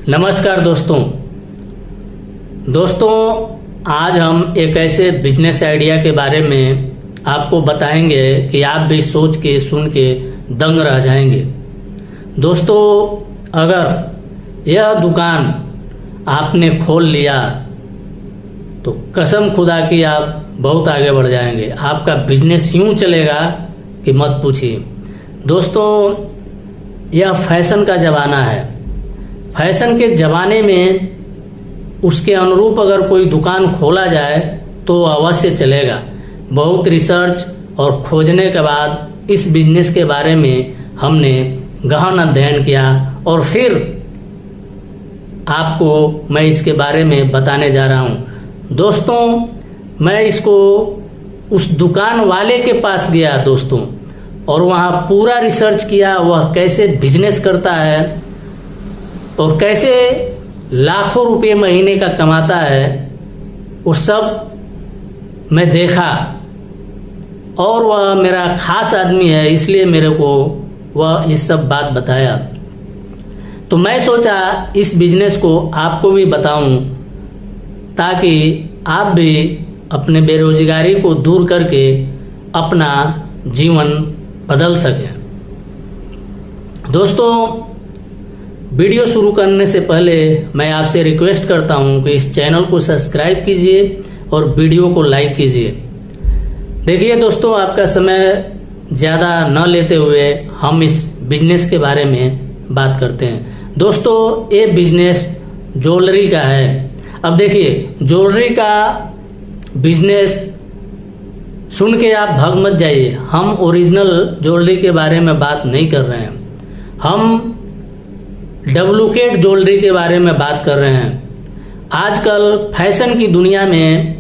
नमस्कार दोस्तों, आज हम एक ऐसे बिजनेस आइडिया के बारे में आपको बताएंगे कि आप भी सोच के सुन के दंग रह जाएंगे। दोस्तों, अगर यह दुकान आपने खोल लिया तो कसम खुदा की आप बहुत आगे बढ़ जाएंगे। आपका बिजनेस यूं चलेगा कि मत पूछिए। दोस्तों, यह फैशन का ज़माना है। फैशन के ज़माने में उसके अनुरूप अगर कोई दुकान खोला जाए तो अवश्य चलेगा। बहुत रिसर्च और खोजने के बाद इस बिजनेस के बारे में हमने गहन अध्ययन किया और फिर आपको मैं इसके बारे में बताने जा रहा हूँ। दोस्तों, मैं इसको उस दुकान वाले के पास गया दोस्तों, और वहाँ पूरा रिसर्च किया वह कैसे बिजनेस करता है और कैसे लाखों रुपए महीने का कमाता है, वो सब मैं देखा। और वह मेरा खास आदमी है, इसलिए मेरे को वह ये सब बात बताया। तो मैं सोचा इस बिजनेस को आपको भी बताऊं ताकि आप भी अपने बेरोजगारी को दूर करके अपना जीवन बदल सकें। दोस्तों, वीडियो शुरू करने से पहले मैं आपसे रिक्वेस्ट करता हूं कि इस चैनल को सब्सक्राइब कीजिए और वीडियो को लाइक कीजिए। देखिए दोस्तों, आपका समय ज़्यादा न लेते हुए हम इस बिजनेस के बारे में बात करते हैं। दोस्तों, ये बिजनेस ज्वेलरी का है। अब देखिए, ज्वेलरी का बिजनेस सुन के आप भाग मत जाइए। हम ओरिजिनल ज्वेलरी के बारे में बात नहीं कर रहे हैं, हम डुप्लीकेट ज्वेलरी के बारे में बात कर रहे हैं। आजकल फैशन की दुनिया में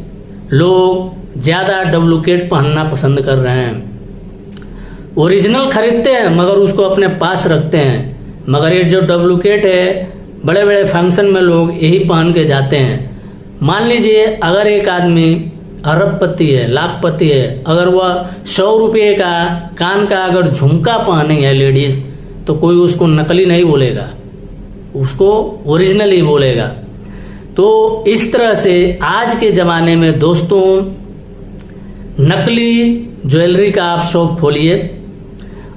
लोग ज़्यादा डुप्लीकेट पहनना पसंद कर रहे हैं। ओरिजिनल खरीदते हैं मगर उसको अपने पास रखते हैं, मगर ये जो डुप्लीकेट है बड़े बड़े फंक्शन में लोग यही पहन के जाते हैं। मान लीजिए अगर एक आदमी अरबपति है, लाखपति है, अगर वह 100 रुपये का कान का अगर झुमका पहने है लेडीज, तो कोई उसको नकली नहीं बोलेगा, उसको ओरिजिनल ही बोलेगा। तो इस तरह से आज के ज़माने में दोस्तों, नकली ज्वेलरी का आप शॉप खोलिए।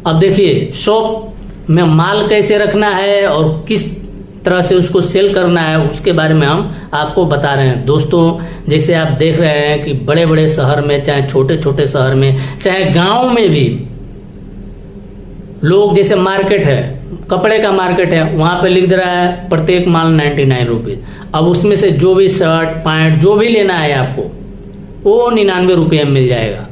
अब देखिए, शॉप में माल कैसे रखना है और किस तरह से उसको सेल करना है उसके बारे में हम आपको बता रहे हैं। दोस्तों, जैसे आप देख रहे हैं कि बड़े बड़े शहर में, चाहे छोटे छोटे शहर में, चाहे गांव में भी लोग, जैसे मार्केट है, कपड़े का मार्केट है, वहां पे लिख दे रहा है प्रत्येक माल 99 रुपये। अब उसमें से जो भी शर्ट पैंट जो भी लेना है आपको, वो 99 रुपये में मिल जाएगा।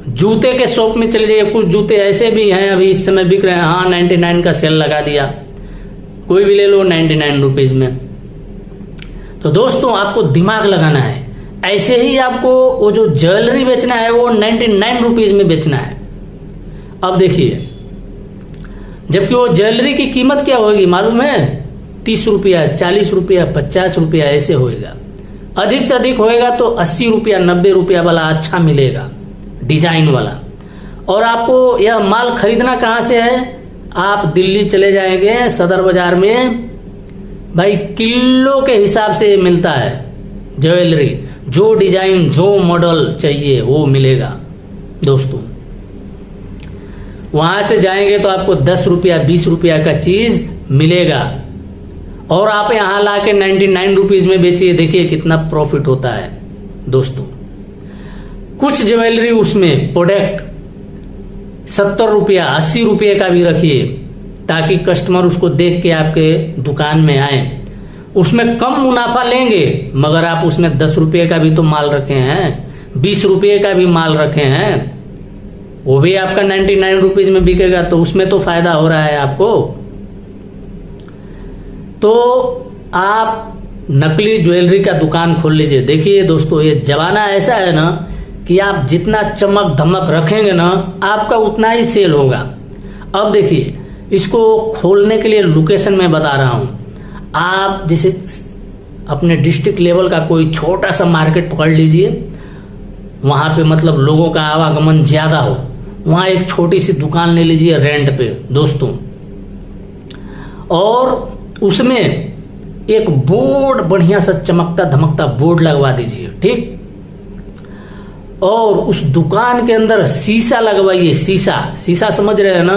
जूते के शॉप में चले जाइए, कुछ जूते ऐसे भी हैं अभी इस समय बिक रहे हैं, हाँ 99 का सेल लगा दिया, कोई भी ले लो 99 रुपीज में। तो दोस्तों, आपको दिमाग लगाना है। ऐसे ही आपको वो जो ज्वेलरी बेचना है वो 99 रुपीज में बेचना है। अब देखिए, जबकि वो ज्वेलरी की कीमत क्या होगी मालूम है? 30 रुपया, 40 रुपया, 50 रुपया ऐसे होएगा। अधिक से अधिक होएगा तो 80 रुपया, 90 रुपया वाला अच्छा मिलेगा, डिजाइन वाला। और आपको यह माल खरीदना कहाँ से है? आप दिल्ली चले जाएंगे, सदर बाजार में भाई किलो के हिसाब से मिलता है ज्वेलरी। जो डिजाइन, जो मॉडल चाहिए वो मिलेगा दोस्तों। वहां से जाएंगे तो आपको 10 रुपया, 20 रुपया का चीज मिलेगा, और आप यहां लाके 99 रुपीज में बेचिए। देखिए कितना प्रॉफिट होता है दोस्तों। कुछ ज्वेलरी उसमें प्रोडक्ट 70 रुपया, 80 रुपये का भी रखिए, ताकि कस्टमर उसको देख के आपके दुकान में आए। उसमें कम मुनाफा लेंगे, मगर आप उसमें 10 रुपये का भी तो माल रखे हैं, 20 रुपये का भी माल रखे हैं, वो भी आपका 99 रुपीज में बिकेगा, तो उसमें तो फायदा हो रहा है आपको। तो आप नकली ज्वेलरी का दुकान खोल लीजिए। देखिए दोस्तों, ये जमाना ऐसा है ना कि आप जितना चमक धमक रखेंगे ना, आपका उतना ही सेल होगा। अब देखिए, इसको खोलने के लिए लोकेशन मैं बता रहा हूं। आप जैसे अपने डिस्ट्रिक्ट लेवल का कोई छोटा सा मार्केट पकड़ लीजिए, वहां पे मतलब लोगों का आवागमन ज्यादा हो, वहां एक छोटी सी दुकान ले लीजिए रेंट पे दोस्तों, और उसमें एक बोर्ड, बढ़िया सा चमकता धमकता बोर्ड लगवा दीजिए, ठीक। और उस दुकान के अंदर शीशा लगवाइए, शीशा समझ रहे हैं ना।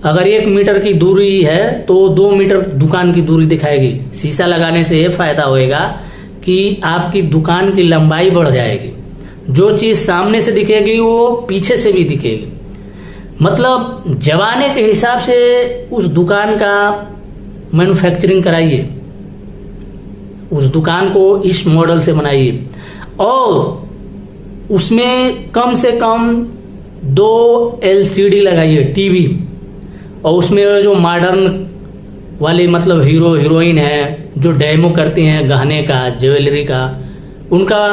अगर 1 मीटर की दूरी है तो 2 मीटर दुकान की दूरी दिखाएगी। शीशा लगाने से यह फायदा होएगा कि आपकी दुकान की लंबाई बढ़ जाएगी। जो चीज सामने से दिखेगी वो पीछे से भी दिखेगी। मतलब जमाने के हिसाब से उस दुकान का मैन्युफैक्चरिंग कराइए, उस दुकान को इस मॉडल से बनाइए और उसमें कम से कम 2 LCD लगाइए, टीवी। और उसमें जो मॉडर्न वाली मतलब हीरो हीरोइन है जो डेमो करती हैं गहने का, ज्वेलरी का, उनका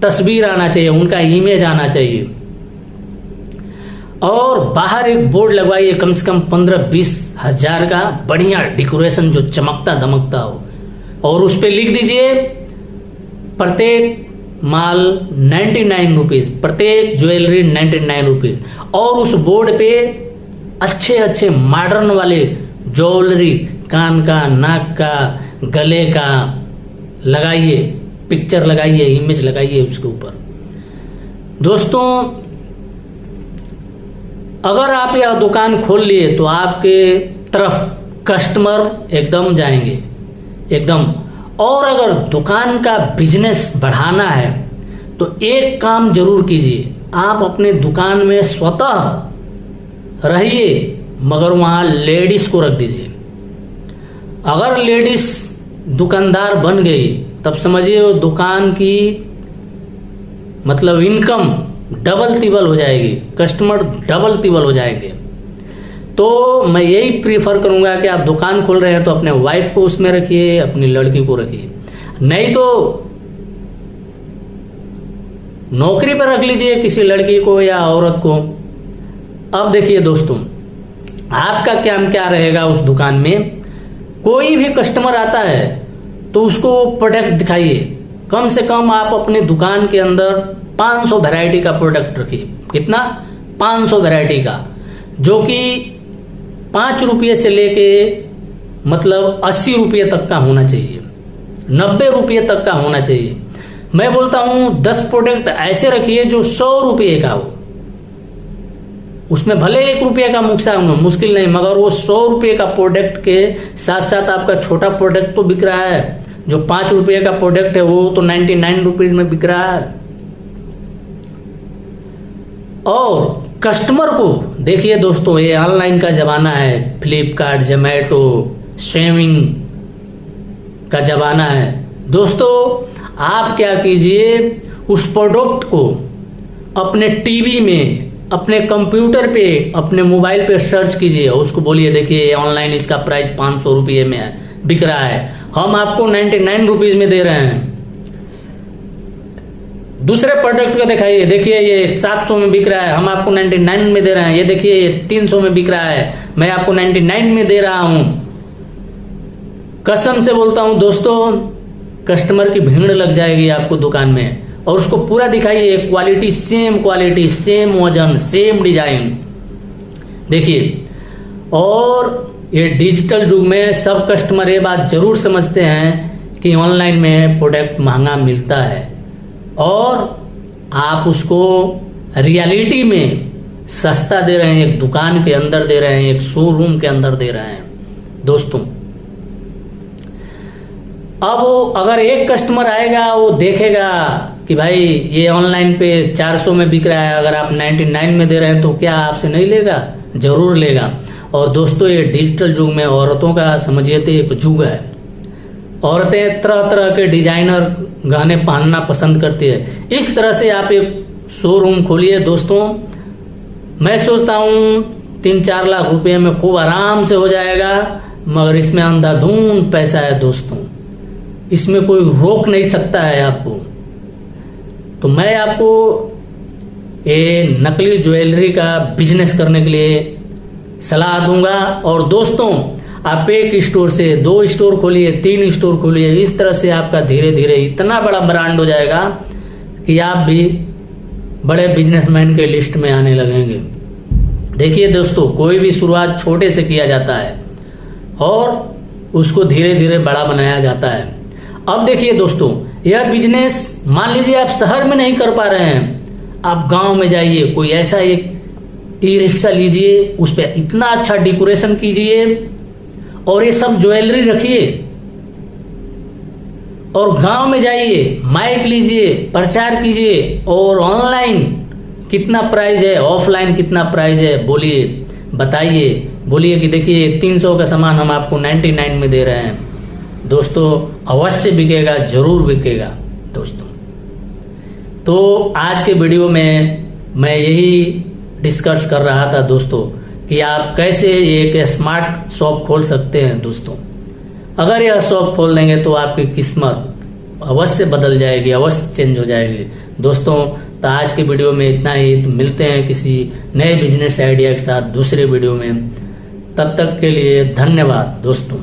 तस्वीर आना चाहिए, उनका इमेज आना चाहिए। और बाहर एक बोर्ड लगवाइए कम से कम 15-20 हजार का, बढ़िया डेकोरेशन जो चमकता धमकता हो। और उस पर लिख दीजिए प्रत्येक माल 99 रुपीज, प्रत्येक ज्वेलरी 99 रुपीज। और उस बोर्ड पे अच्छे अच्छे मॉडर्न वाले ज्वेलरी, कान का, नाक का, गले का लगाइए, पिक्चर लगाइए, इमेज लगाइए उसके ऊपर। दोस्तों, अगर आप यह दुकान खोल लिए तो आपके तरफ कस्टमर एकदम जाएंगे, एकदम। और अगर दुकान का बिजनेस बढ़ाना है तो एक काम जरूर कीजिए, आप अपने दुकान में स्वतः रहिए मगर वहां लेडीज को रख दीजिए। अगर लेडीज दुकानदार बन गई तब समझिए वो दुकान की मतलब इनकम डबल तिबल हो जाएगी, कस्टमर डबल तिबल हो जाएंगे। तो मैं यही प्रीफर करूंगा कि आप दुकान खोल रहे हैं तो अपने वाइफ को उसमें रखिए, अपनी लड़की को रखिए, नहीं तो नौकरी पर रख लीजिए किसी लड़की को या औरत को। अब देखिए दोस्तों, आपका क्या रहेगा उस दुकान में। कोई भी कस्टमर आता है तो उसको प्रोडक्ट दिखाइए। कम से कम आप अपने दुकान के अंदर 500 वैरायटी का प्रोडक्ट रखिए। कितना? 500 वैरायटी का, जो कि 5 रुपये से लेके मतलब 80 रुपये तक का होना चाहिए, 90 रुपये तक का होना चाहिए। मैं बोलता हूं 10 प्रोडक्ट ऐसे रखिए जो 100 रुपये का हो। उसमें भले 1 रुपये का नुकसान हो, मुश्किल नहीं, मगर वो 100 रुपये का प्रोडक्ट के साथ साथ आपका छोटा प्रोडक्ट तो बिक रहा है। जो 5 रुपये का प्रोडक्ट है वो तो 99 रुपीज में बिक रहा है। और कस्टमर को देखिए दोस्तों, ये ऑनलाइन का जमाना है, फ्लिपकार्ट, जोमैटो, स्विमिंग का जमाना है। दोस्तों, आप क्या कीजिए, उस प्रोडक्ट को अपने टीवी में, अपने कंप्यूटर पे, अपने मोबाइल पे सर्च कीजिए और उसको बोलिए देखिए ऑनलाइन इसका प्राइस 500 रुपये में है, बिक रहा है, हम आपको 99 रुपीज में दे रहे हैं। दूसरे प्रोडक्ट को दिखाइए, देखिए ये 700 में बिक रहा है, हम आपको 99 में दे रहे हैं। ये देखिए ये 300 में बिक रहा है, मैं आपको 99 में दे रहा हूं। कसम से बोलता हूं दोस्तों, कस्टमर की भीड़ लग जाएगी आपको दुकान में। और उसको पूरा दिखाइए, क्वालिटी, सेम वजन, सेम डिजाइन। देखिए, और ये डिजिटल युग में सब कस्टमर ये बात जरूर समझते हैं कि ऑनलाइन में प्रोडक्ट महंगा मिलता है और आप उसको रियलिटी में सस्ता दे रहे हैं, एक दुकान के अंदर दे रहे हैं, एक शोरूम के अंदर दे रहे हैं। दोस्तों, अब अगर एक कस्टमर आएगा, वो देखेगा कि भाई ये ऑनलाइन पे 400 में बिक रहा है, अगर आप 99 में दे रहे हैं तो क्या आपसे नहीं लेगा? जरूर लेगा। और दोस्तों, ये डिजिटल युग में औरतों का समझिए तो एक युग है। औरतें तरह तरह के डिजाइनर गहने पहनना पसंद करती है। इस तरह से आप एक शोरूम खोलिए दोस्तों। मैं सोचता हूँ 3-4 लाख रुपए में खूब आराम से हो जाएगा, मगर इसमें अंधाधुंध पैसा है दोस्तों, इसमें कोई रोक नहीं सकता है आपको। तो मैं आपको ये नकली ज्वेलरी का बिजनेस करने के लिए सलाह दूंगा। और दोस्तों, आप 1 स्टोर से 2 स्टोर खोलिए, 3 स्टोर खोलिए। इस तरह से आपका धीरे धीरे इतना बड़ा ब्रांड हो जाएगा कि आप भी बड़े बिजनेसमैन के लिस्ट में आने लगेंगे। देखिए दोस्तों, कोई भी शुरुआत छोटे से किया जाता है और उसको धीरे धीरे बड़ा बनाया जाता है। अब देखिए दोस्तों, यह बिजनेस मान लीजिए आप शहर में नहीं कर पा रहे हैं, आप गांव में जाइए, कोई ऐसा एक ई रिक्शा लीजिए, उस पर इतना अच्छा डेकोरेशन कीजिए और ये सब ज्वेलरी रखिए और गांव में जाइए, माइक लीजिए, प्रचार कीजिए और ऑनलाइन कितना प्राइस है, ऑफलाइन कितना प्राइस है, बोलिए, बताइए, बोलिए कि देखिए 300 का सामान हम आपको 99 में दे रहे हैं। दोस्तों अवश्य बिकेगा, जरूर बिकेगा दोस्तों। तो आज के वीडियो में मैं यही डिस्कस कर रहा था दोस्तों कि आप कैसे एक स्मार्ट शॉप खोल सकते हैं। दोस्तों अगर यह शॉप खोल देंगे तो आपकी किस्मत अवश्य बदल जाएगी, अवश्य चेंज हो जाएगी। दोस्तों तो आज के वीडियो में इतना ही, तो मिलते हैं किसी नए बिजनेस आइडिया के साथ दूसरे वीडियो में। तब तक के लिए धन्यवाद दोस्तों।